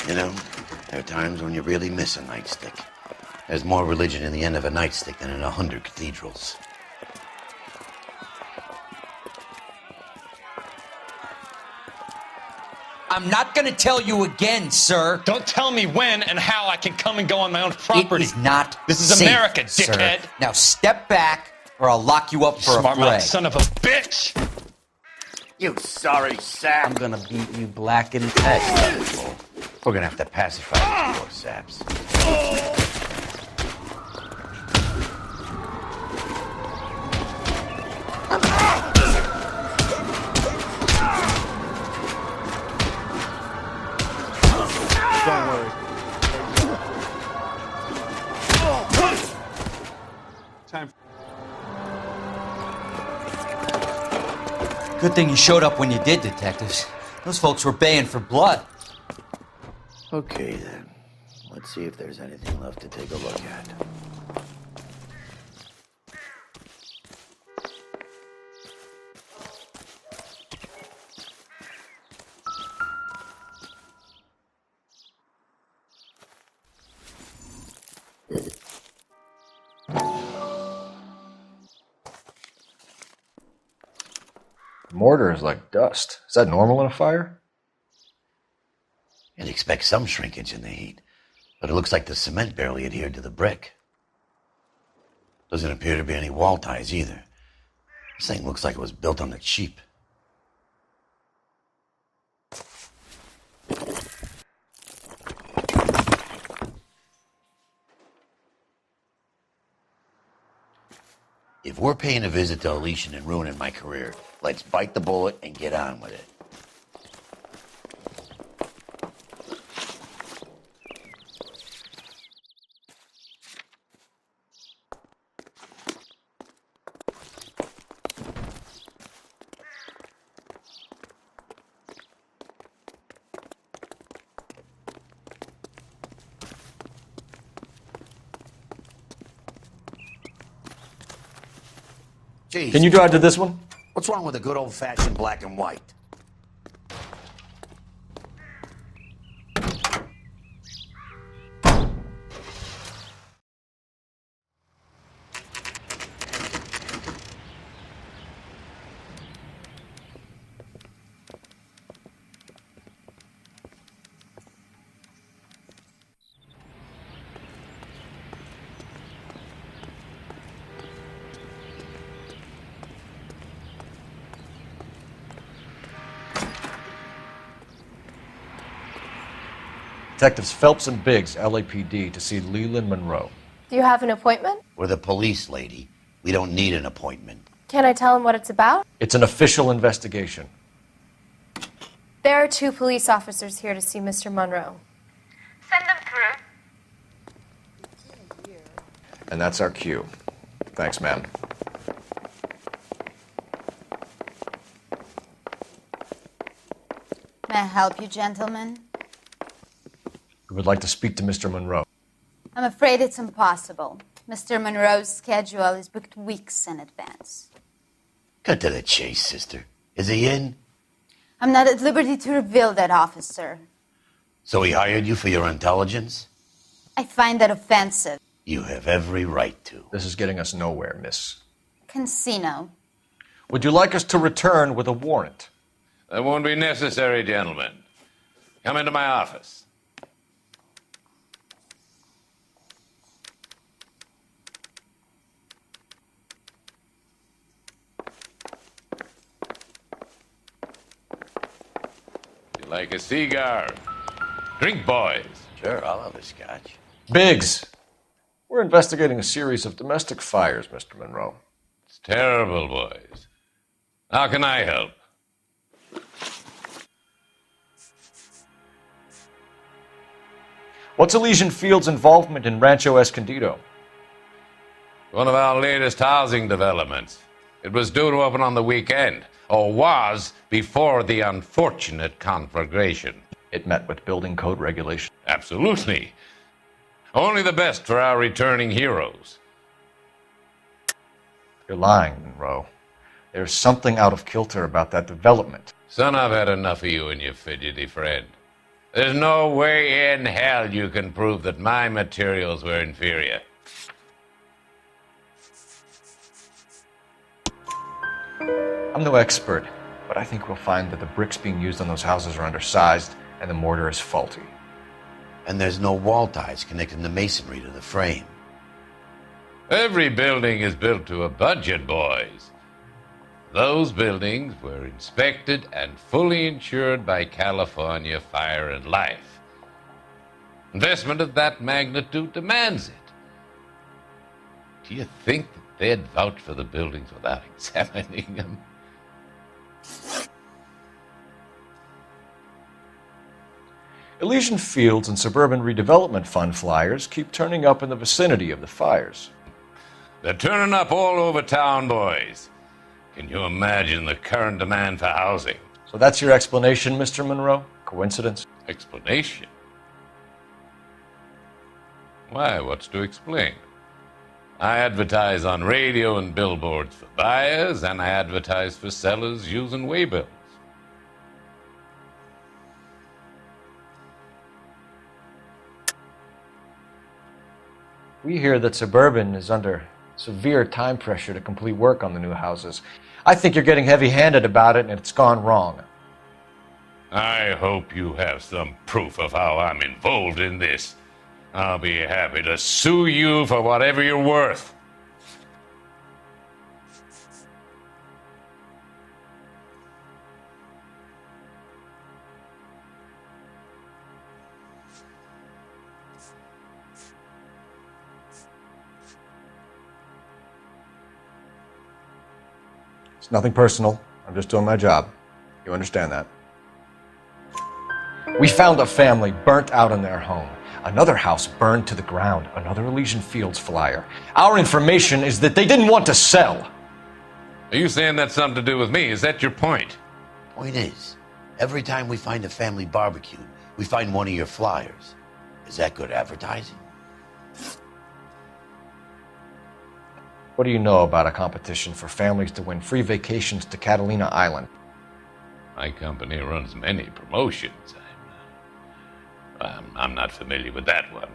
You know, there are times when you really miss a nightstick. There's more religion in the end of a nightstick than in 100 cathedrals. I'm not gonna tell you again, sir. Don't tell me when and how I can come and go on my own property. It is not This is safe, America, sir. dickhead. Now step back, or I'll lock you up for a Smart mouth fray. son of a bitch! You sorry sap. I'm gonna beat you black and white. We're gonna have to pacify these poor saps. Don't worry. Time. Good thing you showed up when you did, detectives. Those folks were baying for blood. Okay, then. Let's see if there's anything left to take a look at. Mortar is like dust. Is that normal in a fire? You'd expect some shrinkage in the heat, but it looks like the cement barely adhered to the brick. Doesn't appear to be any wall ties either. This thing looks like it was built on the cheap. If we're paying a visit to Elysian and ruining my career, let's bite the bullet and get on with it. Jeez, Can you drive to this one? what's wrong with a good old-fashioned black and white? Detectives Phelps and Biggs, LAPD, to see Leland Monroe. Do you have an appointment? We're the police, lady. We don't need an appointment. Can I tell him what it's about? It's an official investigation. There are 2 police officers here to see Mr. Monroe. Send them through. And that's our cue. Thanks, ma'am. May I help you, gentlemen? We would like to speak to Mr. Monroe. I'm afraid it's impossible. Mr. Monroe's schedule is booked weeks in advance. Cut to the chase, sister. Is he in? I'm not at liberty to reveal that, officer. So he hired you for your intelligence? I find that offensive. You have every right to. This is getting us nowhere, miss. Casino. Would you like us to return with a warrant? That won't be necessary, gentlemen. Come into my office. You like a cigar? Drink, boys. Sure, I'll have a scotch. Biggs! We're investigating a series of domestic fires, Mr. Monroe. It's terrible, boys. How can I help? What's Elysian Field's involvement in Rancho Escondido? One of our latest housing developments. It was due to open on the weekend, or was before the unfortunate conflagration. It met with building code regulation. Absolutely. Only the best for our returning heroes. You're lying, Monroe. There's something out of kilter about that development. Son, I've had enough of you and your fidgety friend. There's no way in hell you can prove that my materials were inferior. I'm no expert, but I think we'll find that the bricks being used on those houses are undersized and the mortar is faulty. And there's no wall ties connecting the masonry to the frame. Every building is built to a budget, boys. Those buildings were inspected and fully insured by California Fire and Life. Investment of that magnitude demands it. Do you think that they'd vouch for the buildings without examining them? Elysian Fields and Suburban Redevelopment Fund flyers keep turning up in the vicinity of the fires. They're turning up all over town, boys. Can you imagine the current demand for housing? So that's your explanation, Mr. Monroe? Coincidence? Explanation? Why, what's to explain? I advertise on radio and billboards for buyers, and I advertise for sellers using waybills. We hear that Suburban is under severe time pressure to complete work on the new houses. I think you're getting heavy-handed about it, and it's gone wrong. I hope you have some proof of how I'm involved in this. I'll be happy to sue you for whatever you're worth. It's nothing personal. I'm just doing my job. You understand that? We found a family burnt out in their home. Another house burned to the ground. Another Elysian Fields flyer. Our information is that they didn't want to sell. Are you saying that's something to do with me? Is that your point? Point is, every time we find a family barbecue, we find one of your flyers. Is that good advertising? What do you know about a competition for families to win free vacations to Catalina Island? My company runs many promotions. I'm not familiar with that one.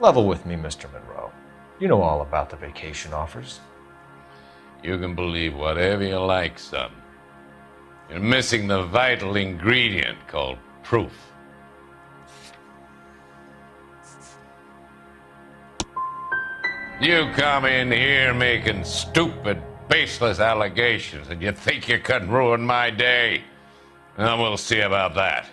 Level with me, Mr. Monroe. You know all about the vacation offers. You can believe whatever you like, son. You're missing the vital ingredient called proof. You come in here making stupid, baseless allegations, and you think you can ruin my day. And we'll see about that.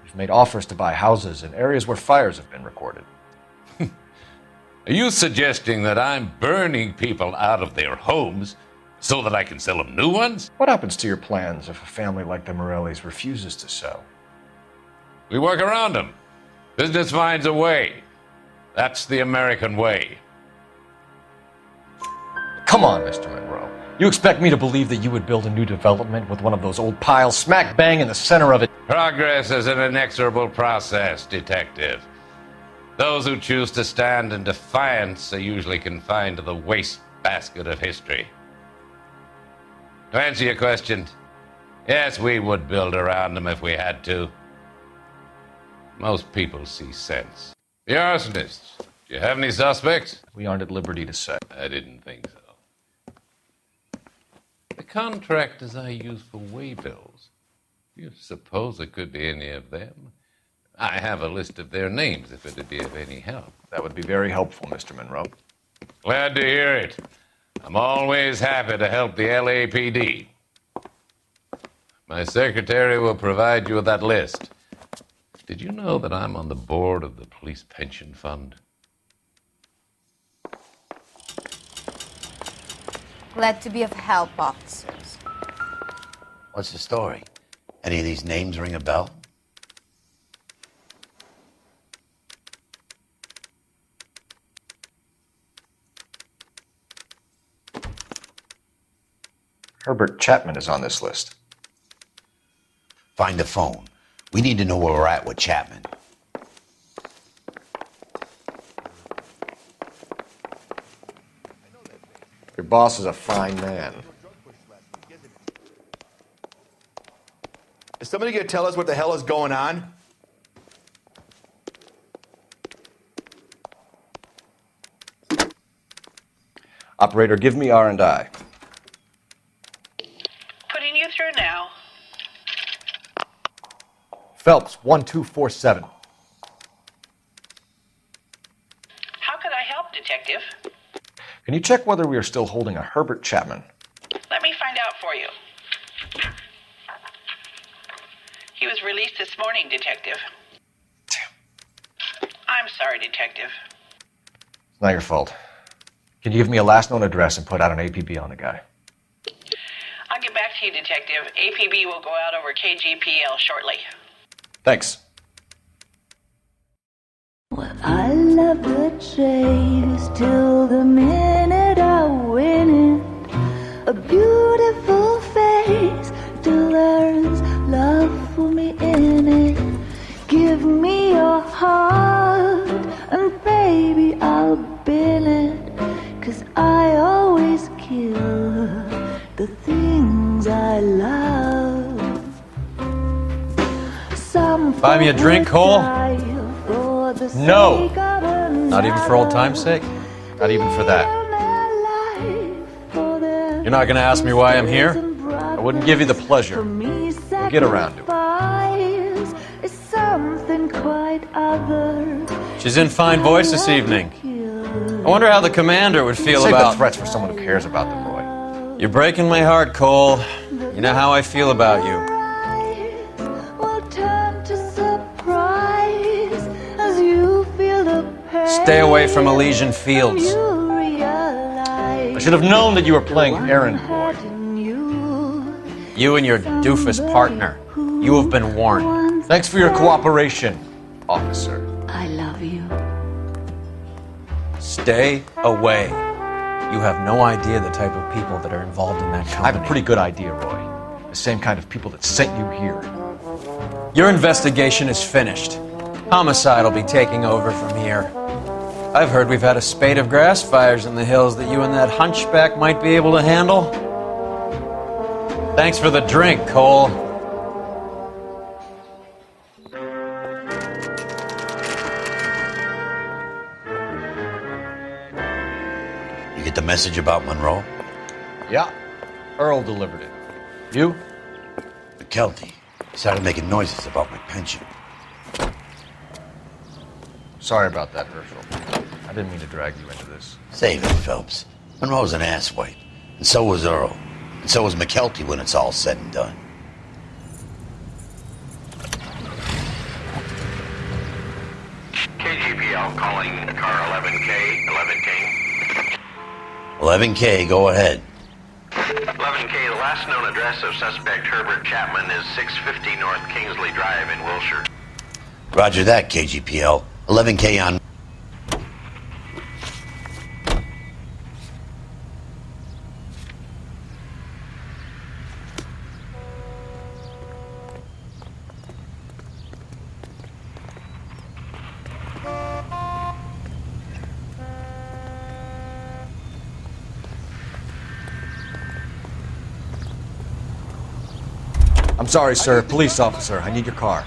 You've made offers to buy houses in areas where fires have been recorded. Are you suggesting that I'm burning people out of their homes so that I can sell them new ones? What happens to your plans if a family like the Morellis refuses to sell? We work around them. Business finds a way. That's the American way. Come on, Mr. Monroe. You expect me to believe that you would build a new development with one of those old piles smack bang in the center of it? Progress is an inexorable process, detective. Those who choose to stand in defiance are usually confined to the wastebasket of history. To answer your question, yes, we would build around them if we had to. Most people see sense. The arsonists, do you have any suspects? We aren't at liberty to say. I didn't think so. The contractors I use for waybills, do you suppose it could be any of them? I have a list of their names if it would be of any help. That would be very helpful, Mr. Monroe. Glad to hear it. I'm always happy to help the LAPD. My secretary will provide you with that list. Did you know that I'm on the board of the police pension fund? Glad to be of help, officers. What's the story? Any of these names ring a bell? Herbert Chapman is on this list. Find the phone. We need to know where we're at with Chapman. Your boss is a fine man. Is somebody gonna tell us what the hell is going on? Operator, give me R&I. Putting you through now. Phelps, 1247. How could I help, Detective? Can you check whether we are still holding a Herbert Chapman? Let me find out for you. He was released this morning, Detective. Damn. I'm sorry, Detective. It's not your fault. Can you give me a last known address and put out an APB on the guy? I'll get back to you, Detective. APB will go out over KGPL shortly. Thanks. Well, I love the chase till the minute I win it. A beautiful face till there's love for me in it. Give me your heart and baby I'll bill it. 'Cause I always kill the things I love. Buy me a drink, Cole? No. Not even for old time's sake? Not even for that. You're not gonna ask me why I'm here? I wouldn't give you the pleasure. We'll get around to it. She's in fine voice this evening. I wonder how the commander would feel Save about... the threats for someone who cares about them, Roy. You're breaking my heart, Cole. You know how I feel about you. Stay away from Elysian Fields. I should have known that you were playing errand boy. You and your doofus partner. You have been warned. Thanks for your cooperation, officer. I love you. Stay away. You have no idea the type of people that are involved in that I company. have a pretty good idea, Roy. The same kind of people that sent you here. Your investigation is finished. Homicide will be taking over from here. I've heard we've had a spate of grass fires in the hills that you and that hunchback might be able to handle. Thanks for the drink, Cole. You get the message about Monroe? Yeah. Earl delivered it. You? McKelty. He started making noises about my pension. Sorry about that, Herschel. I didn't mean to drag you into this. Save it, Phelps. Monroe's an asswipe. And so was Earl. And so was McKelty when it's all said and done. KGPL calling car 11K, 11K. 11K, go ahead. 11K, the last known address of suspect Herbert Chapman is 650 North Kingsley Drive in Wilshire. Roger that, KGPL. 11K on... I'm sorry, sir. Police officer, I need your car.